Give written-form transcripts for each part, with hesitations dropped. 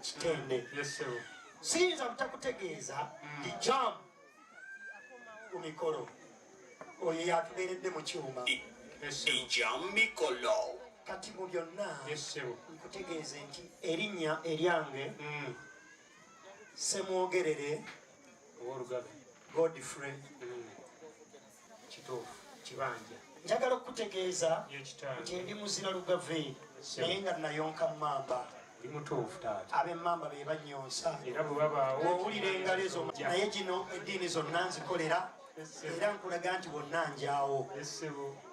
kitende siyinza butakutegeeza ndi jam ku mikolo oyo yatubeeredde mu kyuma ejam mikolo kati mu byonna nkutegeeze nti erinnya eryange Semwogerere Godfrey Kibanja njagala okutegeeza nti ndi muzira Lugave naye nga nayonka mmamba ab'emmamba be banyonsa owulira engalo ezo naye gino eddiini zonna nzikolera era nkulaga nti bonna njaawo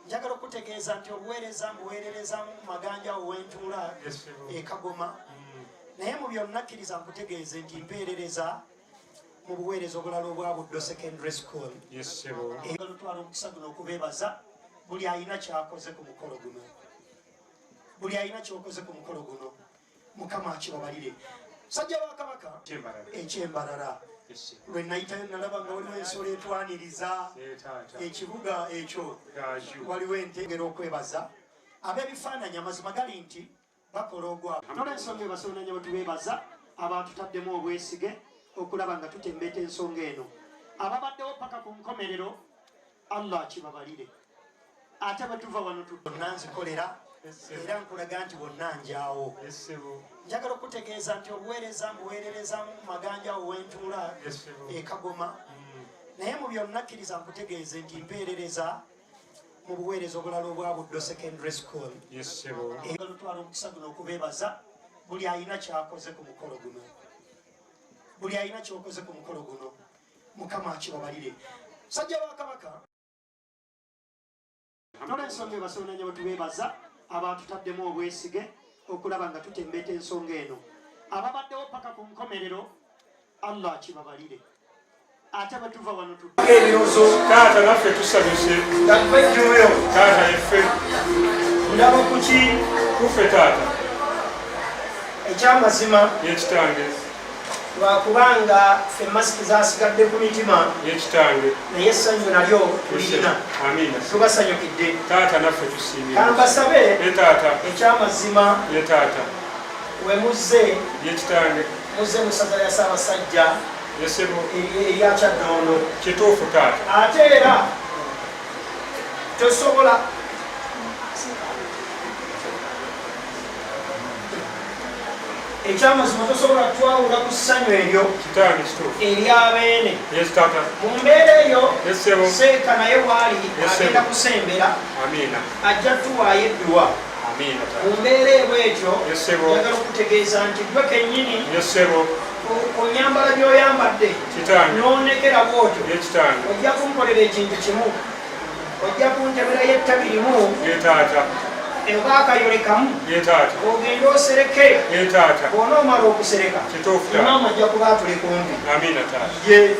njagala okutegeeza nti obuweereza mbuweerereza mu maganja awo wentuula Kagoma naye mu byonna kkiriza nkutegeeze nti mpeerereza mu buweereza obulala obwa Buddo Secondary School lutwala omukisa guno okubeebaza buli alina kyakoze ku mukolo guno buli alina kyokoze ku mukolo guno Mukama akibabalire sajja wa Kabaka ekyembalala lwe nayitayo nalaba nga waliwo ensolo etwaniriza ekibuga ekyo waliwo entegera okwebaza ab'ebifaananyi amazima gali nti bakola ogwabo nolwensonga ebasoonanya bwetubeebaza abantu taddemu obwesige okulaba nga tutembeta ensonga eno ababaddewo paka ku nkomerero Allah akibabalire ate batuva wano tonna nzikolera era nkulaga nti bonna njaawo njagala okutegeeza nti obuweereza mbuweerereza mu maganja awo wentuula Kagoma naye mu byonna kkiriza nkutegeeze nti mpeerereza mu buweereza obulala obwa Buddo Secondary School lutwala omukisa guno okubeebaza buli alina kyakoze ku mukolo guno buli alina kyokoze ku mukolo guno Mukama akibabalire sajja wa Kabaka nolwensonga ebasoonanya bwetubeebaza abantu taddemu obwesige okulaba nga tutembeta ensonga eno ababaddewo paka ku nkomerero Allah akibabalire ate batuva wano ebirozo taata naffe tusabise takwejjuyo taata yeffe ndaba kuki tuffe taata ekyamazima yekitange lwakubanga ffe masiki zasigadde ku mitima yekitange naye essanyu nalyo tulirina amina tubasanyukidde taata naffe tusiimye kambasabe taata ekyamazima ye taata we muzze yekitange muzze mu ssaza lya Ssaabasajja yesebo erya Kyaddondo kituufu taata ate era tosobola ekyamazima tosobola twawula ku ssanyu eryo kitange kituufu eryabeene yekitata mu mbeera eyo yesebo seeka naye waali agenda kusembera amina ajja tuwaayo edduwa amina taata mu mbeera ebwetyo yesebo njagala okutegeeza nti gwe kennyini yesebo ku nyambala gy'oyambadde kitange n'onekera bwotyo yekitange ojja kunkolera ekintu kimu ojja kuntemerayo ettabi limu ye taata oba akayolekamu ye taata ogenda osereke ye taata bw'ona omala okusereka kituufu taata imaama ajja kuba atule kumpi amina taata ye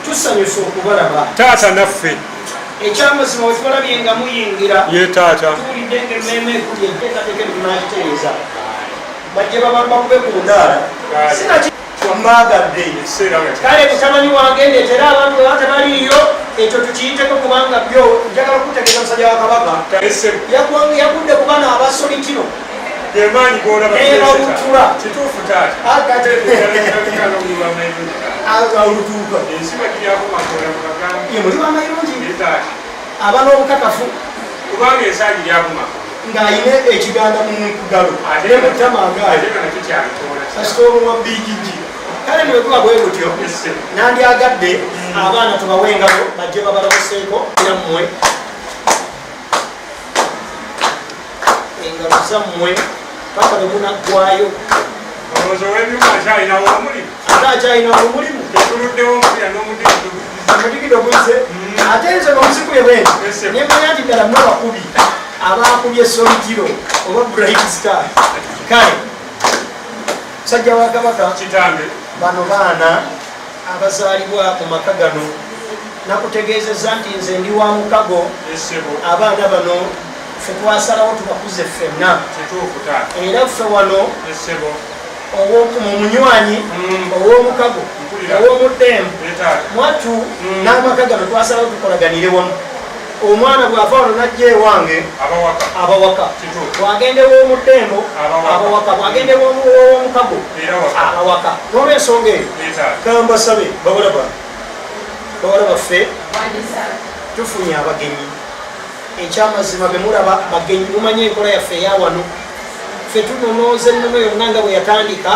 tusanyusa okubalaba taata naffe ekyamazima wetulabye nga muyingira ye taata tuwulidde ng'emmeeme ekuli enteekateeka etunagitereeza bajje bakube ku ndaala sinaki wamaagadde kale mutabani wange ndeetera abantu baba tebaliiyo ekyo tukiyiteko kubanga byo njagala kutegeeza musajja wa Kabaka yagudde ku bana abasolitino nebawutula kituufu taata olutuuka muli bamayirungi aba n'obukakafu kubanga ensangi lyakuma ng'ayina ekiganda mu nkugalo nemutamagaali kasita omumwa bigigi kale niwe guba bwe butyo nandyagadde abaana tubawe engalo bajje babalabuseeko era mmwe engalo zammwe paka bwe munaggwayo olowooza ow'ebyuma akyalinawo omulimu ate akyalinawo omulimu tetuluddewo omupira n'omudigido omudigido guzze ate nze nomusikule bwenti nemanya nti ddala mwe bakubi abakubye solitiro oba bright star kale musajja wa Kabaka kitange bano baana abazaalibwa mu maka gano nakutegeezezza nti nze ndi wa mukago abaana bano ffe twasalawo tubakuze ffenna kituufu taata era ffe wano omunywanyi ow'omukago ow'omudembu mwattu n'amaka gano twasaba tukolaganire wamu omwana bw'ava wano najja ewange abawaka bw'agenda ew'omudembo abawaka bw'agenda ew'omukago abawaka n'olwensonga eyo kambasabe bawala baffe tufunye abagenyi ekyamazima be mulaba bagenyi mumanye enkola yaffe eyawano ffe tunonooza ennono yonna nga bwe yatandika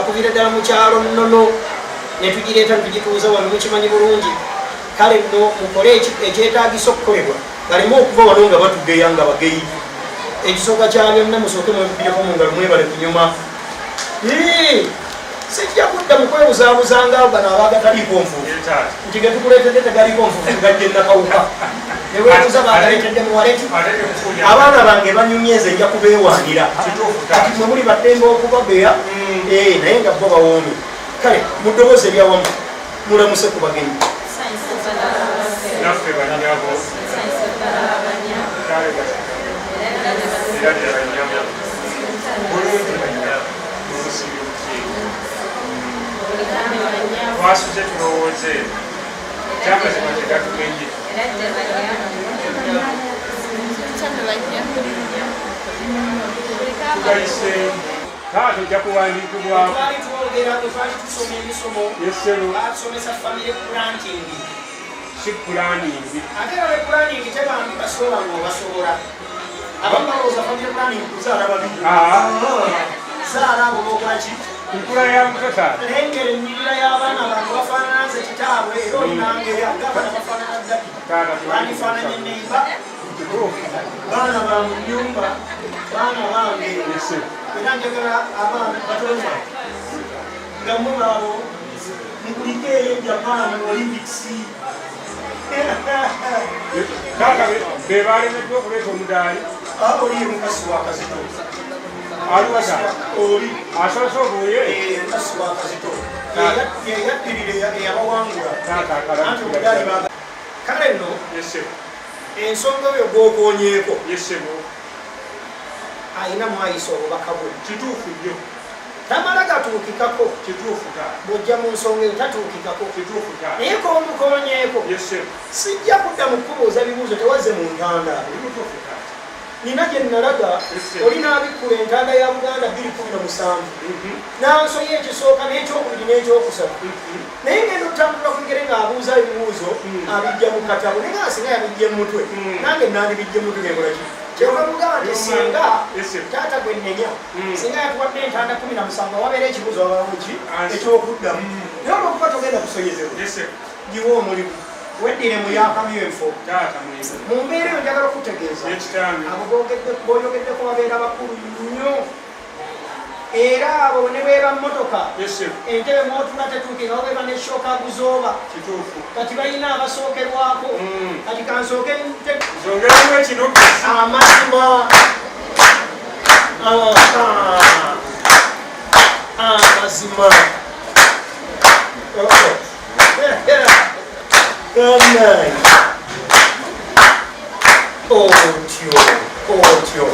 okubira ddala mu kyalo nnono ne tugireeta netugituuza wano mukimanyi bulungi kale nno mukole ekyetaagisa okukolebwa baleme okuva wano nga batugeya nga bageyi ekisooka kya byonna musooke mwebibireko mu ngalo mwebale kunyuma sijja kudda mu kwebuzaabuzangaawo bano abaagataliiko nfuufu nti ge tukuleetedde tegaliiko nfuufu gajja ennakawuka neweebuza baagaleetedde muwaletu abaana bange banyumyeze nja kubeewaanira kati mwe muli baddembe okubageya naye nga bo bawoomi kale mu ddoboozi eryawamu mulamuse ku bagenyi naffe banyabo twasuze tulowooze ekyamazima tegatugenye tugayise taata ojja kuwandiikibwako si planning ate nga planning tebambi basobola ng'obasobola abamu balowooza family planning kuzaala babiri zaala abo bokolaki nkula ya mutota lengera ennyirira y'abaana bange bafaanana nze kitaabwe era olinangeya ng'abaana bafaanana ddaki bandifaananye neiba baana ba mu nnyumba baana bange era njagala abaana batono nga mubaabo mukuliko eyo japan olympics kaka be balemeddwa okuleeta omudaali oli mukasi wa kazito aluwata oli asoose obuuye mukasi wa kazito yeyattirire eyabawangula anti omudaali kale nno ensonga oyo gwokoonyeeko ayina mwayisa obubaka bwe kituufu nnyo tamala gatuukikako bw'ojja mu nsonga eyo tatuukikako naye k'omukoonyeeko sijja kudda mu kubuuza bibuuzo tewazze mu ntanda nina gye nalaga oli n'abikkula entanda ya Buganda 217 n'ansoye ekisooka n'ekyokubiri n'ekyokusatu naye ngenda okutambula ku ngere ng'abuuza ebibuuzo abijja mu katabo naye nga singa yabijja mu mutwe nange nandibijja mu mutwe ngenkolaki kyebamugamba nti singa taata gwe nnenya singa yatuwadde entanda 17 wabeera ekibuuzo abamuki ekyokuddamu naye olwokuba togenda kusonyezebwa giwa omulimu weddire mu yakamyefo mu mbeera eyo njagala okutegeeza abo boyogeddeko babeera bakulu nnyo era abo ne beeba mmotoka entebe mwotula tetuukinga babeeba neshoka guzooba kati balina abasookerwako kati kansooke amazima amazima Ganai. Otyo.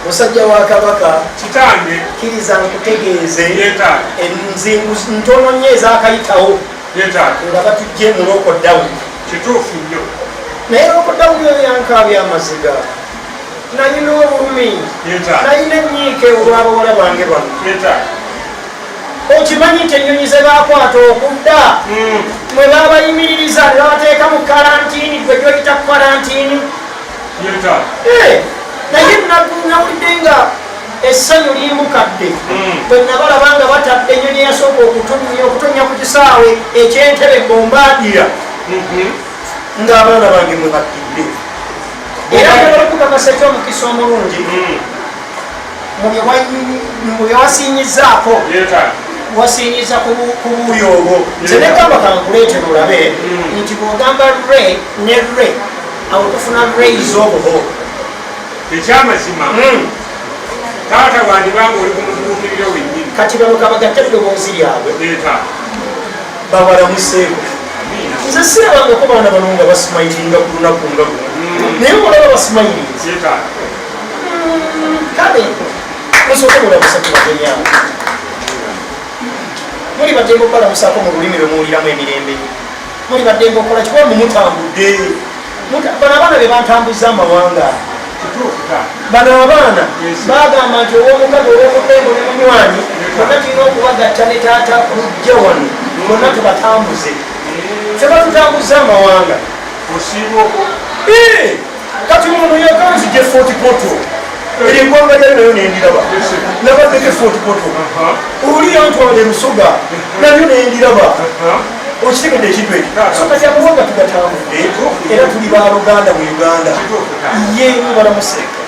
Musajja wa Kabaka. Kitange. Kiriza nkutegeeze. Yeta. Enzingu ntono nnyo ezaakayitawo. Yeta. Nga batujje mu lockdown. Kituufu nnyo. Naye lockdown eyo yankaabya amaziga. Nalina obulumi. Yeta. Nalina ennyiike olw'abawala bange bano. Yeta. Okimanyi nti ennyonyi ze baakwata okudda mwe baabayimiririza ne babateeka mu kalantiini gwe gyoyita kalantiini naye nawulidde nga essanyu limbukadde bwe nabalaba nga batadde ennyonyi eyasooka okutonya ku kisaawe ekyentebe bombaadira ng'abaana bange mwe battidde era njagala okukakasa ekyomukisa omulungi mu bye wasiinyizaako wasinyiza ku buuyi obwo nze negamba kankuleetera olabe nti bw'ogamba re ne re awo tufuna reis obuho ekyamazima taata wandibanga oli kumubuukirira wennyini kati bano kabagatta eddoboozi lyabwe babalamuseeko nze sirabangako baana bano nga basimayiringa ku lunaku nga luno naye olaba basimayirinze kale musooke mulabuse ku bagenyaabo badde okubalamusaako mu lulimi lwe muwuliramu emirembe muli badde okola kikuba mumutambudde bano abaana be bantambuza amawanga bano abaana bagamba nti ow'omukazi ow'omuddengo ne munywanyi bonna tulina okubagatta ne taata lujja wano bonna tubatambuze tebatutambuza amawanga kati ono yakanzije Fort Poto eryegwanga lyali nayo nendiraba nabaddeko Fort Poto oli yantwala Lusoga nalyo nendiraba okitegedde ekintu ekyo so kati amawanga tugatambudde era tuli baluganda mu Uganda ye balamuseeka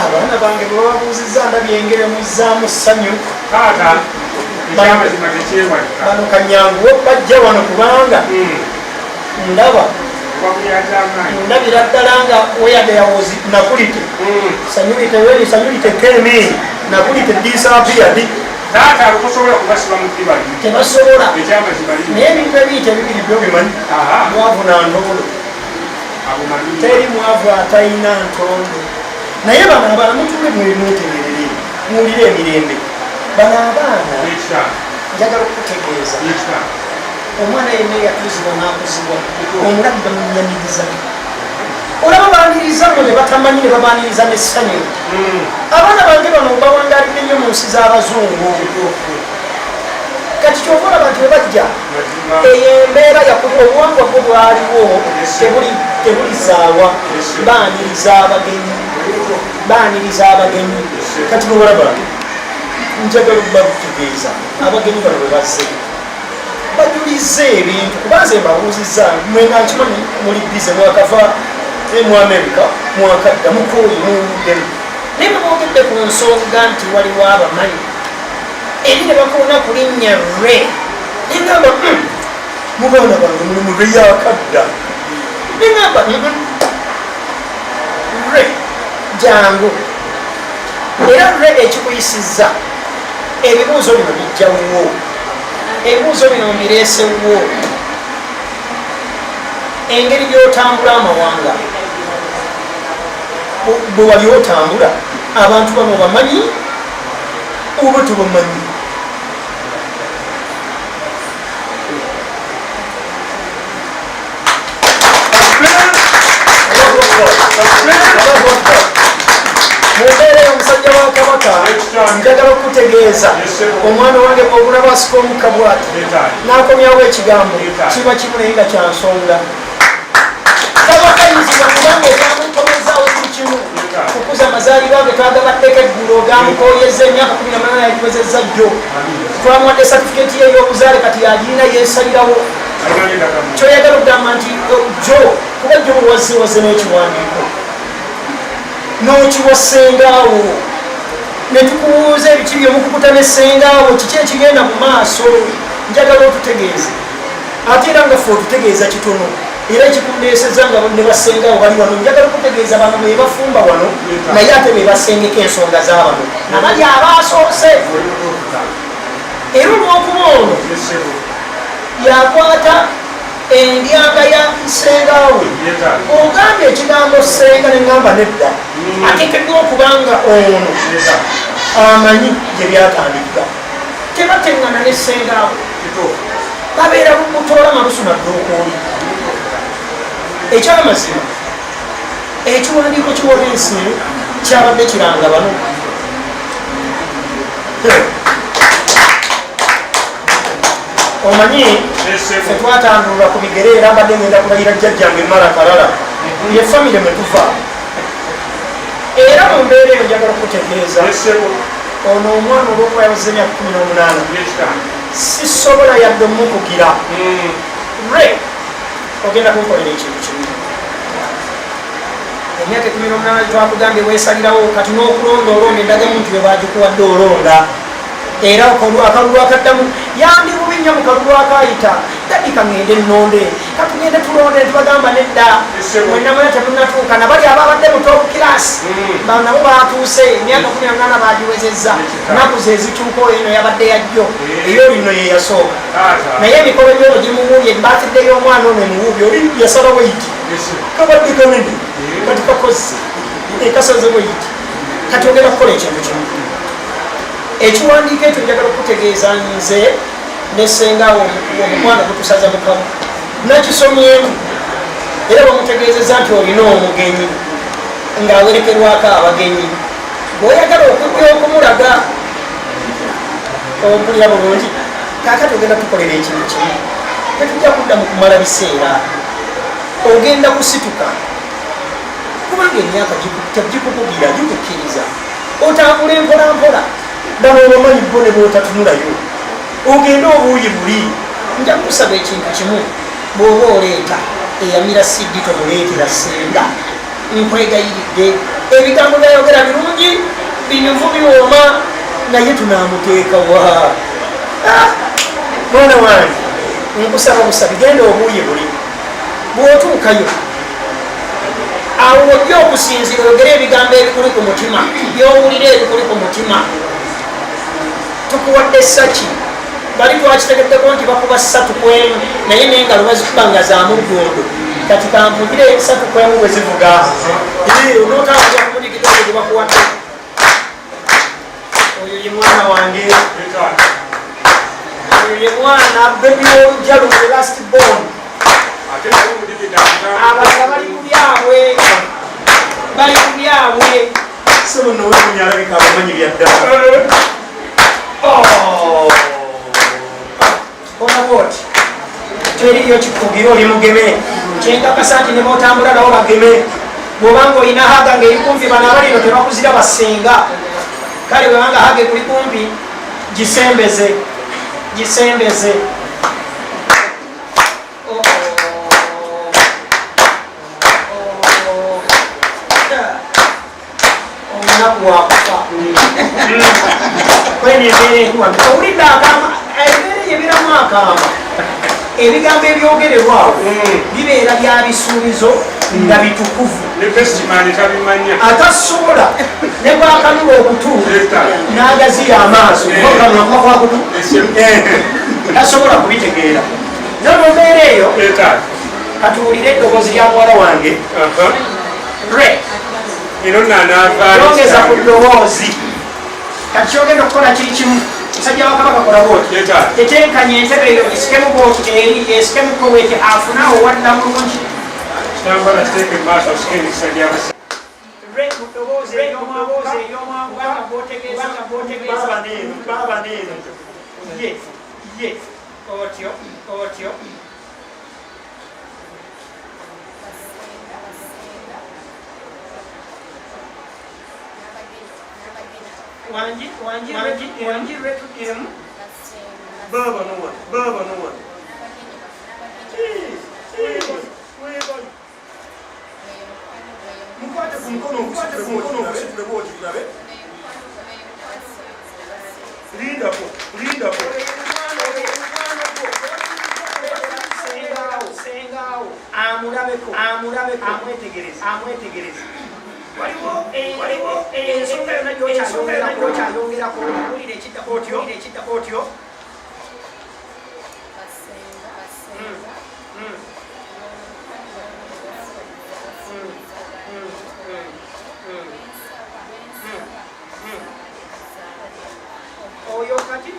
abaana bange bwe bababuuzizza ndabye engeri muzzaamu ssanyu bano kanyangu bajja wano kubanga ndabira ddala nga weyagayawozi nakulite sanyulite kemini nakulite disapiyadi tebasobola naye ebintu ebiyita ebibiri byo bimanyi mwavu na ntondo teri mwavu atalina ntondo naye bano abaana mutule mutegerere muwulire emirembe bano abaana njagala okutegeeza omwana yenna eyatuzibwa n'akuzibwa omulabi bamunyaniriza olaba baniriza ngo ne batamanyi ne babaniriza n'essanyu abaana bange bano bawangalidde nnyo mu nsi z'abazungu kati kyova olaba nti webajja eyo embeera obuwangwa bwo bwaliwo tebulizaawa baaniriza abagenyi kati bwolaba njagala okubabutegeeza abagenyi bano bwe bazze bajulize ebintu kubanze mbabuuzizza mwenga nkimanyi muli bize mwakava mu America mwakadda mukooyi muwuddemu naye bweboogedde ku nsonga nti waliwo abamanyi eri ne bakoona ku linnya re nengamba mubaana bange mulimu re yakadda nengamba re jangu era re ekikuyisizza ebibuuzo bino bijjawo ebibuuzo bino mbireesewo engeri gy'otambula amawanga bwe wali otambula abantu bano bamanyi oba tebamanyi mumbeera omusajja wa kabaka njagala okutegeeza omwana wange bwobulaba asika omukka bwati n'akomyawo ekigambo kiba kimu naye nga kyansonga tabakayizibwa kubanga ekyamukomezaawo si kimu kukuza amazaalibwa ge twagabaddeko eggulo gamukoyeza emyaka 18 yagiwezezza jjo twamuwadde satifikeeti ye y'obuzaale kati yagirina yeesalirawo kyoyagala okugamba nti jjo kuba jjo muwaziwaze n'ekiwandiiko n'okiwa ssengaawo ne tukubuuza ebiki byemukukuta ne ssengaawo kiki ekigenda mu maaso njagala otutegeeze ate era nga ffe otutegeeza kitono era ekikundeeseza nga ne bassengaawo bali wano njagala okutegeeza bano be bafumba wano naye ate be basengeka ensonga z'abano abali abaasoose era olw'okuba ono yakwata endyanga ya sengaawe ogambye ekigambo senga neŋŋamba nedda ateekeddwa okubanga ono amanyi gye byatandikira tebateŋŋana ne sengaawe babeera mutoola malusu naddookooli ekyamazima ekiwandiiko kiwola ensi kyabadde kiranga bano omanyi ffe twatandulula ku bigere era mbadde ngenda kulayira jjajjange mala kalala ye famire mwe tuva era mu mbeera eyo njagala okutegeeza ono omwana olw'okuba yabuze emyaka 18 sisobola yadde omukugira re ogenda kunkolera ekintu kimu emyaka 18 twakugambye weesalirawo kati n'okulonda olonda endagamu nti we bagikuwadde olonda era akalulu akaddamu yandi bubi nnyo mu kalulu akayita tandika ngende nnonde katugende tulonde tubagamba nedda mwenamanya temunatuuka nabali ababadde mu top class nabo batuuse emyaka 18 bagiwezezza naku zezituuka eno yabadde yajjo eyo lino yeyasooka naye emikolo gyono gimuwubye batidde y'omwana ono emuwubye oli yasalawo iti kabadde kanene kati kakozi ekasazewo iti kati ogenda kukola ekintu kimu ekiwandiiko ekyo njagala okutegeeza nze nesengawo omukwana gutusaza mukamu nakisomyemu era bamutegeezeza nti olina omugenyi ng'awerekerwako abagenyi bw'oyagala okujja okumulaga ompulira bulungi kaakati ogenda tukolera ekintu kimu tetujja kudda mu kumala biseera ogenda kusituka kubanga emyaka gikukugira gikukkiriza otambula empolampola ddala obamanyi bo ne bwotatunulayo ogenda obuuyi buli nja kusaba ekintu kimu bw'oba oleeta eyamira siddi tomuleetera senga nkwegayiridde ebigambo byayogera birungi binyuvu biwooma naye tunamuteekawa mwana wange nkusaba busabi genda obuuyi buli bw'otuukayo awo ojja okusinzira oyogere ebigambo ebikuli ku mutima byowulire ebikuli ku mutima tukuwadde saki bali twakitegeddeko nti bakuba 3-1 naye n'engalo bazikuba nga za muggondo kati kampugire 3-1 bwe zivuga onootambulira ku mudigito ogwo gwe bakuwadde oyo ye mwana wange oyo ye mwana bebi w'olujalu the last born abalala bali ku byabwe bali ku byabwe sobonowe munyalabika abamanyi byaddala onaboti teriyo kikugira oli mugeme kyenkakasa nti ne botambula nawo bageme bwobanga olina haga ng'eri kumpi bano abalino tebakuzira basenga kale bwebanga haga ekuli kumpi gisembeze gisembeze omunaku wakufa owulidde akama ebibeera yebiramu akama ebigambo ebyogererwawo bibeera bya bisuubizo nga bitukuvu atasobola ne bwakanula okutu n'agazira amaaso kwakutu tasobola kubitegeera nomubeera eyo katuwulire eddoboozi lya muwala wange yongeza ku ddoboozi kati kyogenda okukola kiri kimu musajja wakabaka kola bwoti tetenkanya entebe eyo esikemu bwoti eri esikemuko weti afuna owadda mulungi otyo wanji retuddiremu baba nowa mukwate ku mukono okusitule bwoti tulabe lindako sengawo amulabeko amwetegereza waliwo ensonga yonna gyokyayongerako owulire ekiddako otyo oyo kati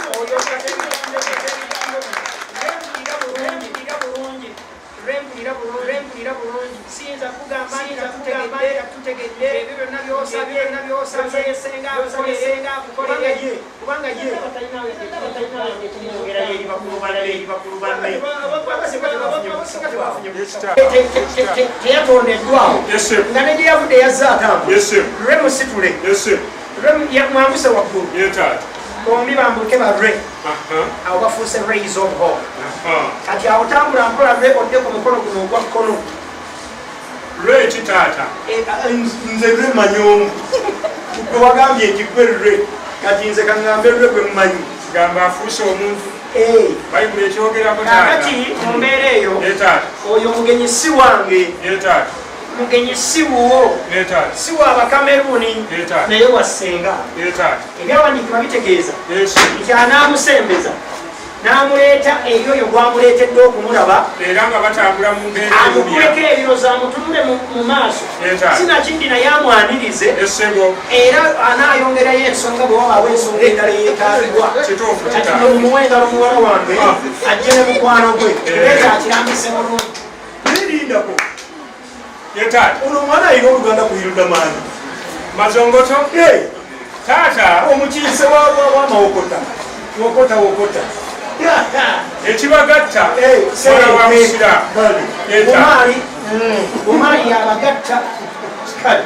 rempulira bulungi siyinza kugamba tutegedde ebyo byonna byosabyesenga kubanga ye teyatondeddwawo nga negye yavudde yazza atambula remusitule mwambuse waggulu bombi bambuke barre awo bafuuse rays of hope kati awo tambula mpola rre odde ku mukono guno ogwa kkono rre kitaata nze rre manyongu gwe wagambye nti gwe rre kati nze kaŋŋambe rre gwe mmanyi gamba afuuse omuntu bayibuli ekyogerako kakati mu mbeera eyo oyo mugenyi si wange mugenyi si wuwo si wa Abakameruni naye wassenga ebyawandiikibwa bitegeeza nti anaamusembeza n'amuleeta eri oyo gwamuleetedde okumulaba era nga batambula mu mbeera amukubeko ebirozo amutunule mu maaso sinakindi naye amwanirize era anaayongerayo ensonga bwe wabaawo ensonga endala eyeetaagibwa kati omuwe engalo muwala wange ajje ne mukwano gwe leeta akirambise bulungi nerindako ono omwana alina oluganda kuyiruda maani mazongoto taata omukiise wamawokota wokota ekibagatta mwana wa musira bumaali yabagatta kale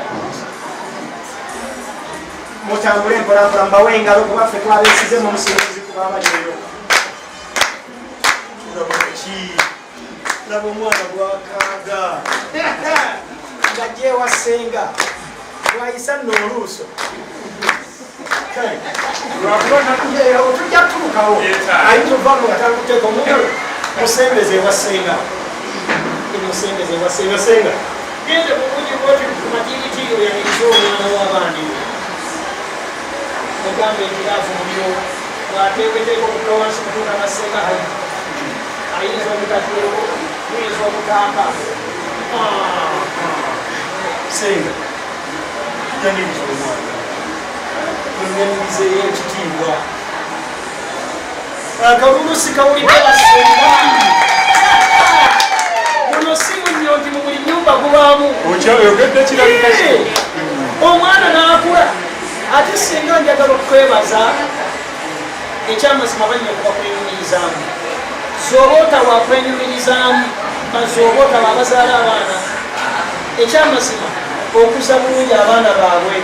mutambule mpolampola mbawe engalo kuba ffe twabeesize mu musinzizi kubabaleero laba omwana gwakaaga ngajje wasenga twayisa nno oluuso tujja kutuukawo ayituvamo nga takuteeka omugalo musembeze wasenga senga gende mubujiboti kumatiritiyo yaniriza omwana w'abandi mugambe ekiraafu muliro bwateeketeeka okutula wansi kutuuka nasenga ayinza obutatulo muyinza obutaaka senga yaniriza omwana munyanirizeyo ekitiibwa akalulusi kawulidde basenga buno si munnyo nti mu buli nyumba gubaamu omwana n'akula ate singa njagala okwebaza ekyamazima banyina okuba kwenyumirizaamu zooba otawa kwenyumirizaamu bazooba otawa abazaala abaana ekyamazima okuza bulungi abaana baabwe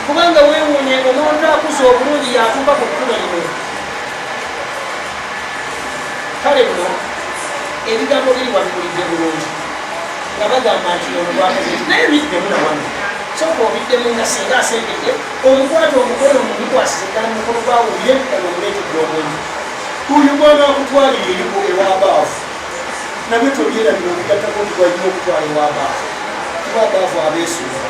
kubanga weewuunye omuntu akuza obulungi yatuuka ku kkuba lino kale buno ebigambo biri wabigulidde bulungi nga bagamba nti ono lwakoze naye biddemu nawange soka obiddemu nga singa asembedde omukwate omukono omubikwasiza ddala mu mukono gwawulire kale omuleetedde obwenyi uyu mwana akutwalira eriko ewabaafu nabyo tobyerabira obugattako nti gwalina okutwala ewabaafu ewabaafu abeesuuza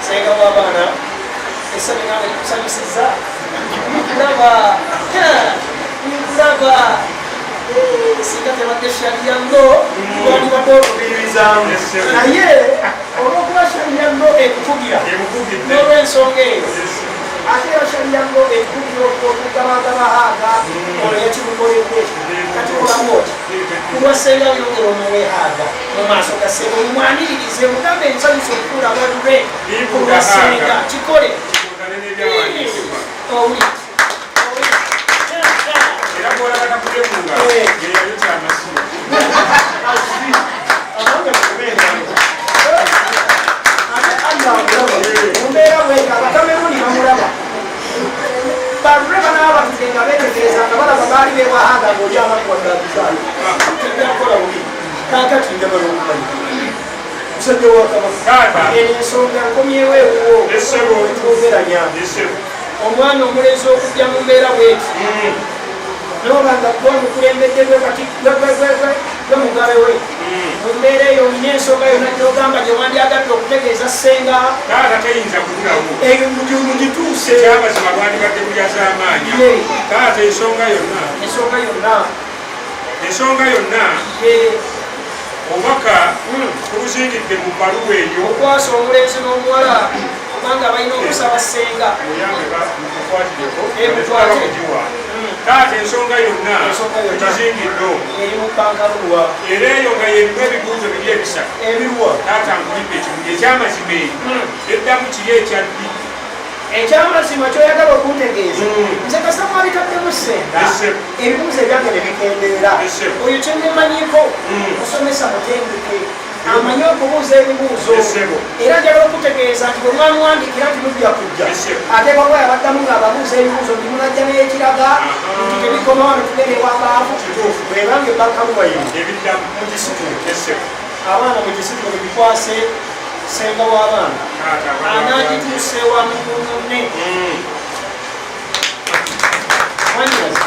senga w'abaana esabinanga likusanyusiza nkulaba singa tebadde shalyango walibadde okubirizaamu naye olwokuba shalyango ekufugira n'olwensonga eyo ate era shalyango ekufugira okugabagabahaaga ono yakikukoledde kati kulamu oti kulwasenga byongera omuwehaaga mu maaso gasenga omumwaniririze mugambe ensanyusa okutuula balube kulwasenga kikole mumbeera bweka Abakameruni bamulaba balule banaabatuge nga beetegereza nga balaba baali bewahaaga ngaoli abakuwaddabizaalo tebyakola buli kakati njagala okumanyi musajja wakabaka eno ensonga nkomyewo ewuwo etwogeranya omwana omulenzi okujja mu mbeera bweti nobanga gwe omukulembedde gwe mugabe we mu mbeera eyo olina ensonga yonna gyogamba gye wandyagadde okutegeeza senga taata teyinza kubulawo eyo mugituuse ekyamazima lwandibadde kulyaza amaanyi taata ensonga yonna obubaka tubuzingidde mu bbaluwa eyo okwasa omulenzi n'omuwala kubanga balina okusaba senga taata ensonga yonna tugizingidde era eyo nga yerimu ebibuuzo biri ebisatu taata nkulimba ekibuzo ekyamazima eyo eddamu kiri ekyaddi ekyamazima kyoyagala okuntegeeza nze kasita mwabitaddemu ssente ebibuuzo ebyange ne bikendeera oyo kyemumanyiko musomesa mutendeke amanyi okubuuza ebibuuzo era njagala okutegeeza nti bwe mwamuwandikira nti mujja kujja ate bwabwe yabaddamu ng'ababuuza ebibuuzo nti munajja n'ekiraga nti tebikoma wano tugere wabaavu kituufu bwebange bakamubayino mugisitule abaana mugisitule mubikwase senga w'abaana anagituuse wa mumunne mwanyazi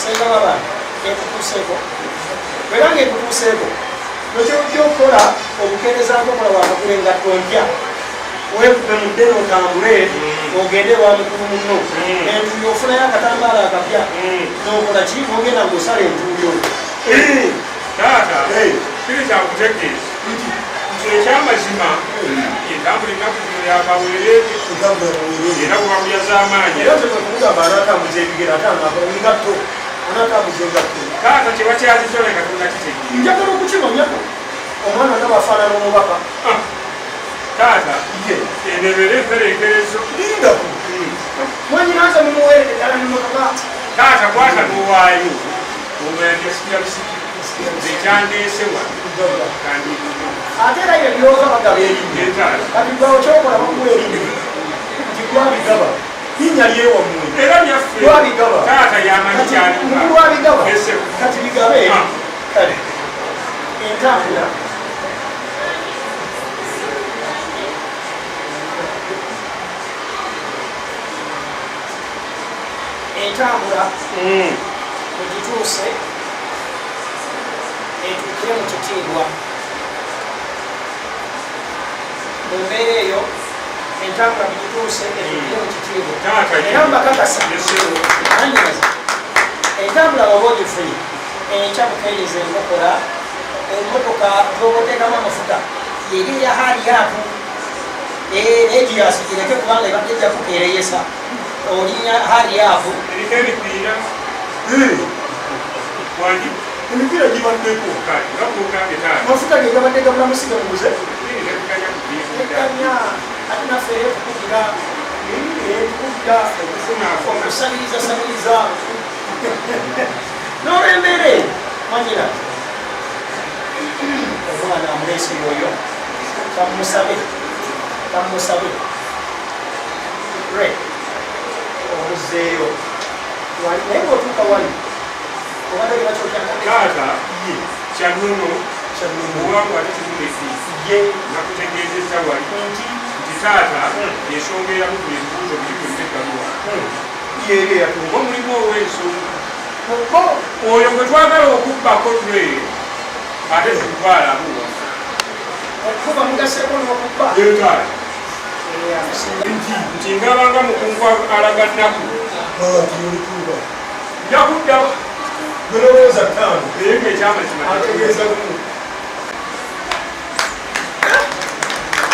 senga w'abaana ekutuuseeko bwebange ekutuuseeko nokyojja okukola obukeerezako okola wakagula engatto mpya wekube mudde notambule ogende lwa mukulu muno entuuyo ofunayo akatambaala akapya nokola ki ogenda ng'osala entuuyo taata kiri kyakutegeeza ekyamazima entambula ennaku zino yakawere era bwebakuyaza amaanyi era tekugamba anatambuza ebigere atangaengatto anatambuza engatto taata kyebakyazitola katonda kitegeeza njagala okukimanyako omwana nabafaanana omubaka taata enebere emperekerezo lingaku mwanyinaza mumuweerere ddala mimotoka taata kwata n'owaayo obayagesiyabisiki ekyandeesewa ate era ye byoza bagaba erinnya kati gwawo kyokola bakuwa erinnya nti gwabigaba linnya lyewamwe era byaffe gwabigaba taata yamanyi kyalimu lwabigaba kati bigabe kale entambula entambula mugituuse etuukire mu kitiibwa mu mbeera eyo entambula mugituuse etuukire mu kitiibwa era mbakakasa anyaza entambula waba ogifuni enkya bukeereza enkokola emotoka zobaoteekamu amafuta yeri eya haliyaatu egiyasi gireke kubanga ebadde ejja kukeereyesa olinya haliyaatu eriko emipiira wandi emipiira gibaddeko amafuta ge gabadde gabula musiga muguze ekanya ate naffe etukubira okusaniriza saniriza n'olwembeere manyira omwana amuleesi oyo kamusabe re omuzeeyo naye ngaotuuka wali obadde taata kyanuno obuwangwa ate kimulesi nakutegeezeza wali nti taata ensonga eramu buli ebibuuzo biri byonna eggalwa oba mulimu ow'ensonga oyo gwe twagala okubbako lwe ate zitwalamu okuba mugaseeko n'okubba nti ngabanga mukunku alagaddaku nja kudda nolowooza ttaano naye ngaekyamazima ategeeza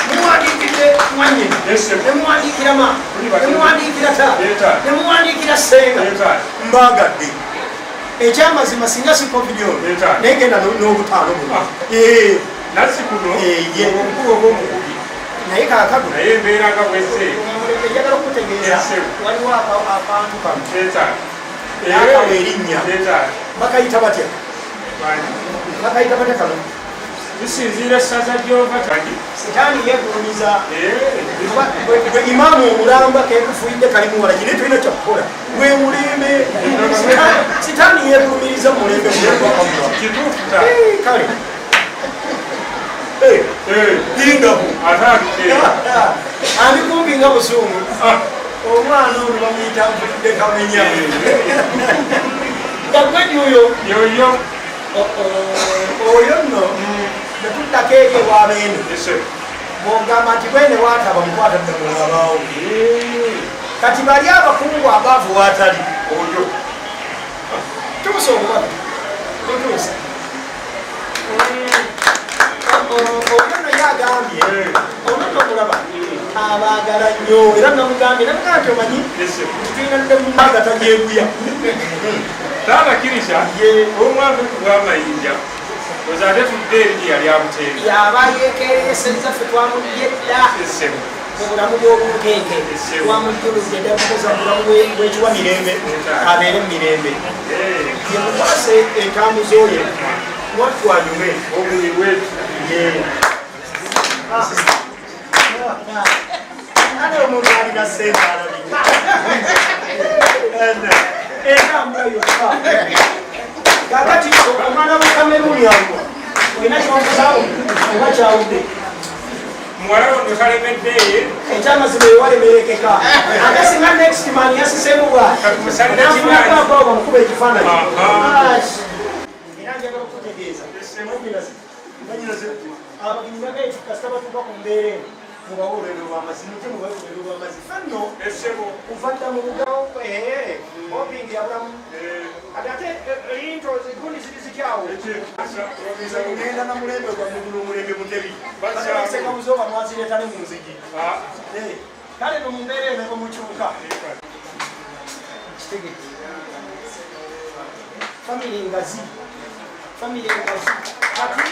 nemuwandiikidde mwanyini nemuwandiikira ma nemuwandiikira taata nemuwandiikira senga mbaagadde ekyamazima singa si covid ono naye genda n'obutaano buno nasi kuno omukulu oba omukubi naye kakado naye embeera nga bwezze ejagala okutegeeza waliwo akantu kano akawa erinnya bakayita batya bakayita batya kano bisinziira essaza gyova sitaani yegulumiza gwe imaamu omulamba kekufuyidde kalimu wala kine tulina kyakukola gwe mulembe sitaani yegulumiriza mulembe kale lingaku andikumbi nga busungu omwana ono bamuyita nfudde kamenya gagwedi oyo oyo nno netuddako eri ewabeene bwogamba nti bwene wataba mukwatadde mulabaawo kati bali abakungu abaavu watali oyo tuusa obukwata tutuusa oyo naye agambye ono nomulaba abaagala nnyo era namugambye namugaa nti omanyi tutuyinadde mumagata gyeguya taata kirisa omwana ogw'amayinja ozaate tudde eri yali abuteeri yaba yekeeresezza ffe twamulye dda obulamu bw'obunkenke wamujjuludde ddala kukoza obulamu bw'ekiwa mirembe abeere mu mirembe yemukwase entambuza oyo mwatwanyume obuliwe ane omuntu alina sente alabika entambula yokka kakati omwana wa Kameruni awo olina kyonkusaawo oba kyawudde muwala ono kalemedde ekyamazima ewalemerekeka ate singa next man yasisemu bwanafunako bamukuba ekifaananyi era njagala okutegeeza abagenyi bagaiti kasita batuuka ku mbeera eno mubawo olwendo lw'amazzi mujje mubawe olwendo lw'amazzi fanno kuva dda mu bugawo opingi yabulamu kati ate linto zigundi ziri zikyawo genda na mulembe gwamme guno omulembe mutebi basekamuzoba mwazireetane mu nzigi kale no mu mbeera eno ebamukyuka kitegeke famire ngazi kati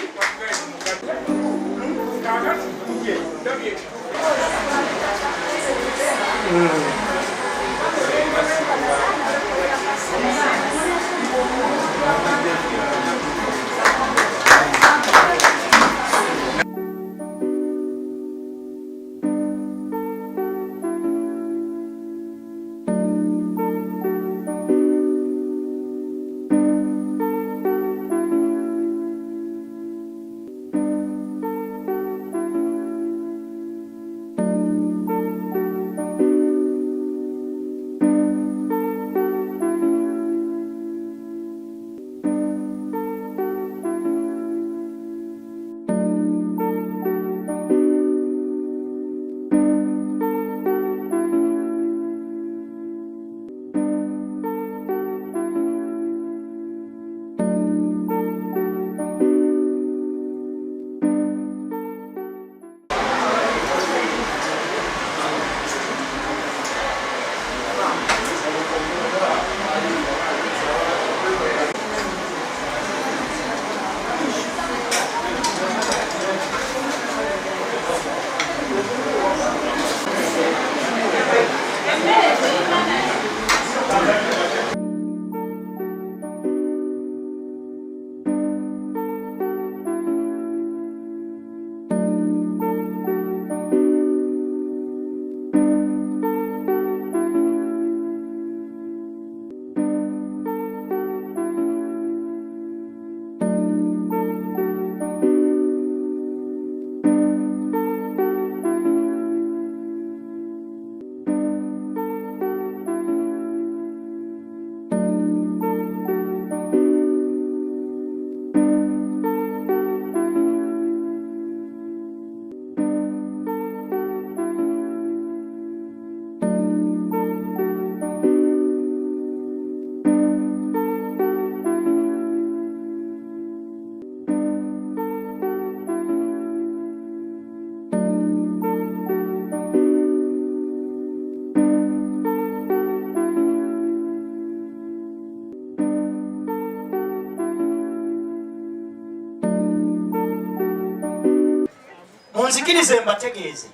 munzikirize mbategeeze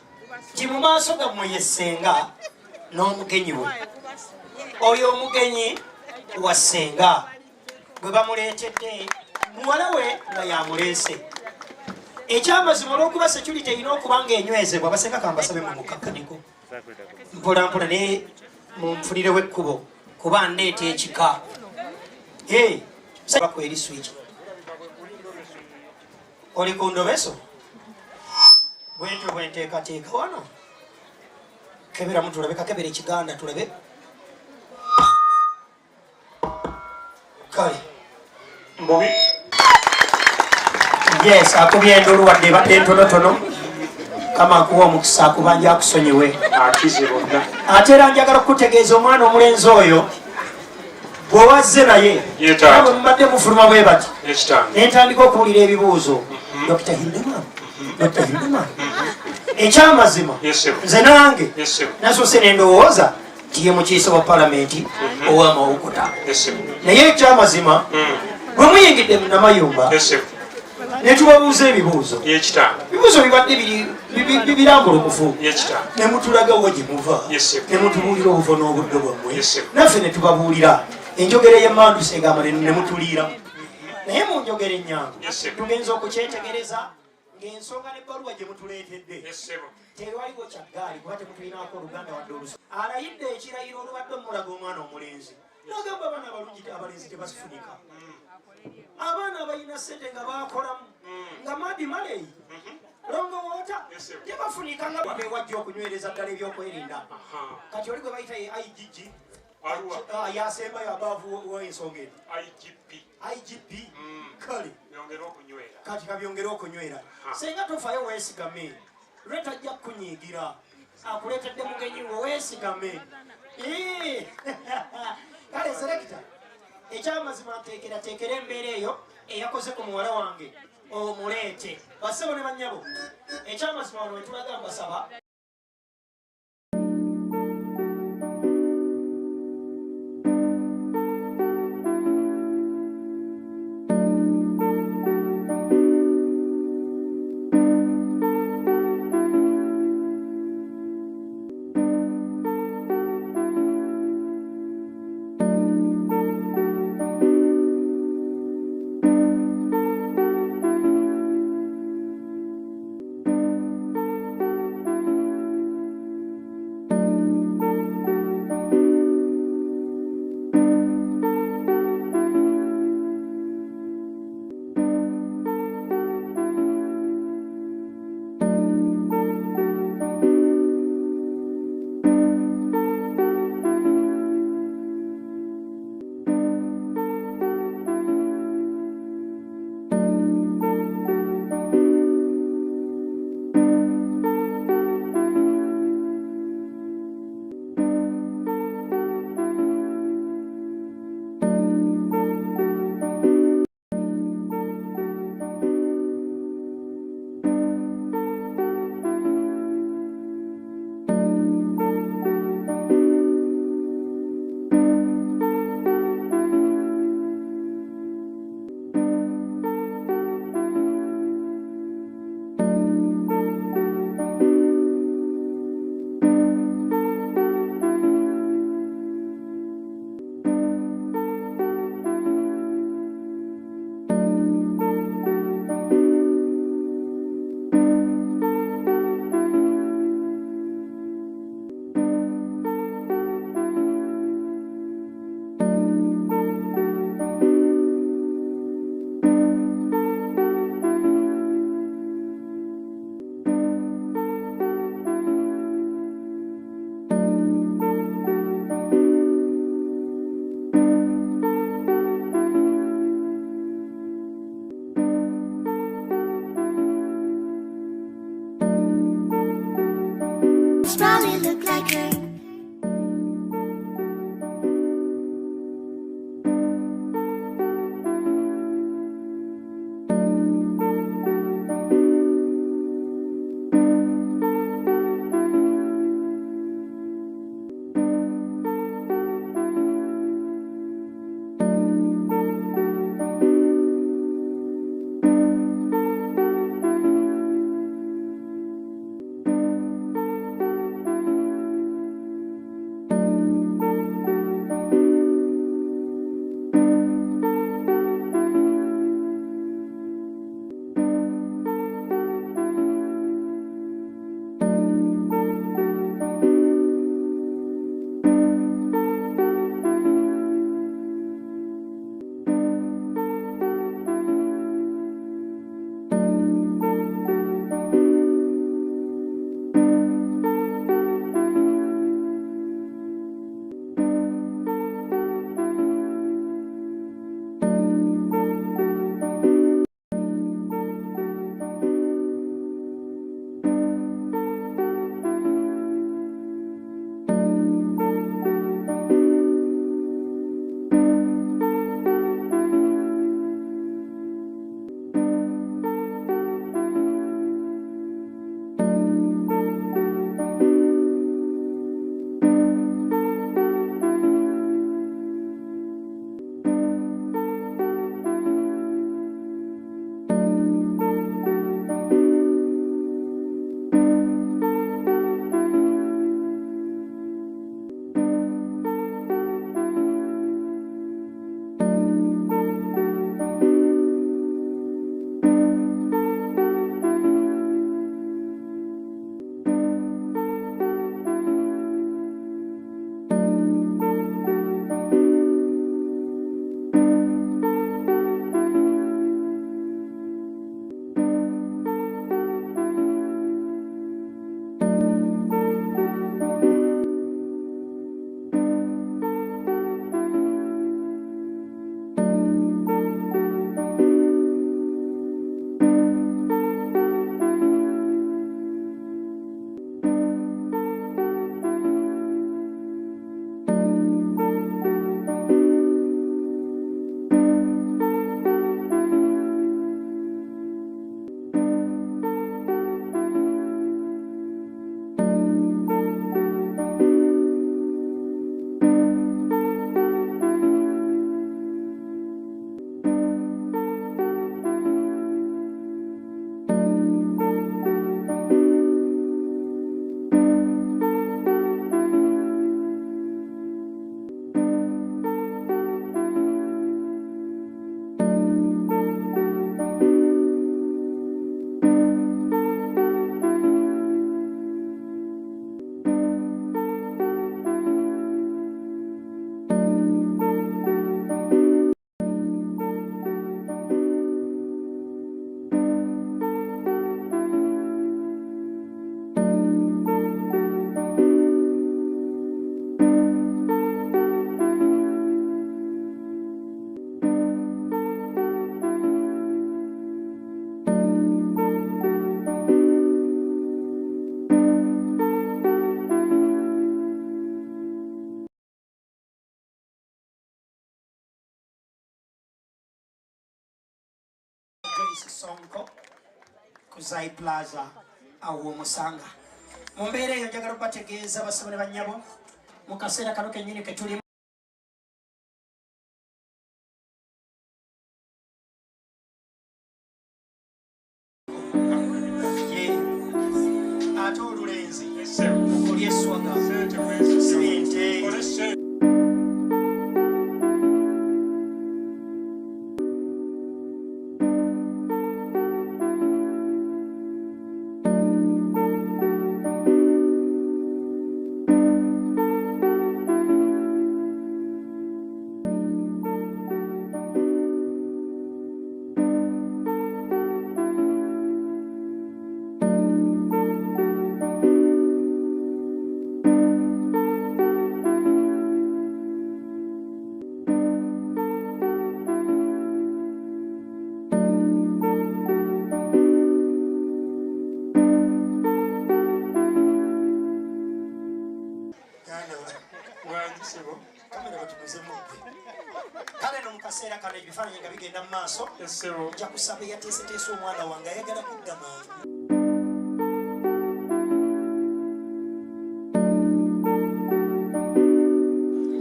ti mu maaso gammwe yessenga n'omugenyi we oyo omugenyi wa ssenga gwe bamuleetedde muwala we nga yamuleese ekyamazima olw'okuba security erina okuba ng'enywezebwa basenga kambasabe mu mukakkaniko mpolampola naye munfulirewo ekkubo kuba ndeeta ekika bakweri swiki oli ku ndobeso bwentyo bwenteekateeka wano keberamu tulabe kakebera ekiganda tulabe kale mbubi yes akubye endulu wadde ebadde entonotono kama akuwa omukisa akubanja akusonyiwe ate era njagala okukutegeeza omwana omulenzi oyo bwe wazze naye bwe mubadde mufuluma bwe bati nentandika okuwulira ebibuuzo Dr. Hindema ekyamazima nze nange nasose nendowooza tiye mukiise wa palamenti ow'amawukuta naye ekyamazima bwe muyingidde mu namayumba ne tubabuuza ebibuuzo ebibuuzo bibadde birambulukufu ne mutulagawo gye muva ne mutubuulira obuvo n'obuddo bwammwe naffe ne tubabuulira enjogera y'emmandusa egamba ne mutuliiramu naye mu njogera ennyangu tugenza okukyetegereza ng'ensonga n'ebbaluwa gye mutuleetedde tewaliwo kyaggaali kuba temutulinako oluganda wadde olusu alayidde ekirayiro olubadde omulaga omwana omulenzi nagamba abaana abalungi abalenzi tebasifunika abaana abalina ssente nga bakolamu nga madi maleyi longo woota tebafunika nga bewajja okunywereza ddala ebyokwerinda kati oli gwe bayita ye igg yasembayo abaavu w'ensonga eno igp kale kati kabyongere okunywera senga tofayo weesigame lwetajja kukunyiigira akuleetedde mugenyi we weesigame kale selekita ekyamazima nteekerateekera embeera eyo eyakoze ku muwala wange omuleete basebo ne bannyabo ekyamazima wano wetulaga mbasaba Francis Sonko ku Zai Plaza awo Musanga. Mu mbeera eyo njagala okubategeeza basabo ne bannyabo mu kaseera kano kennyini ke tulimu ate olulenzi okolya eswaga sente kale no mukaseera kano ebifaananyi nga bigenda mu maaso nja kusaba eyateeseteese omwana wange ayagala kudda mangu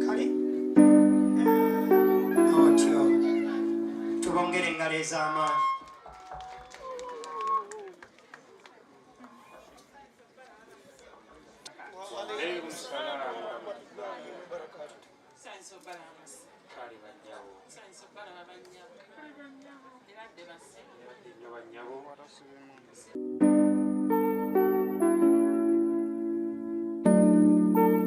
kale otyo tubongere engalo ez'amaanyi Kali banyawo.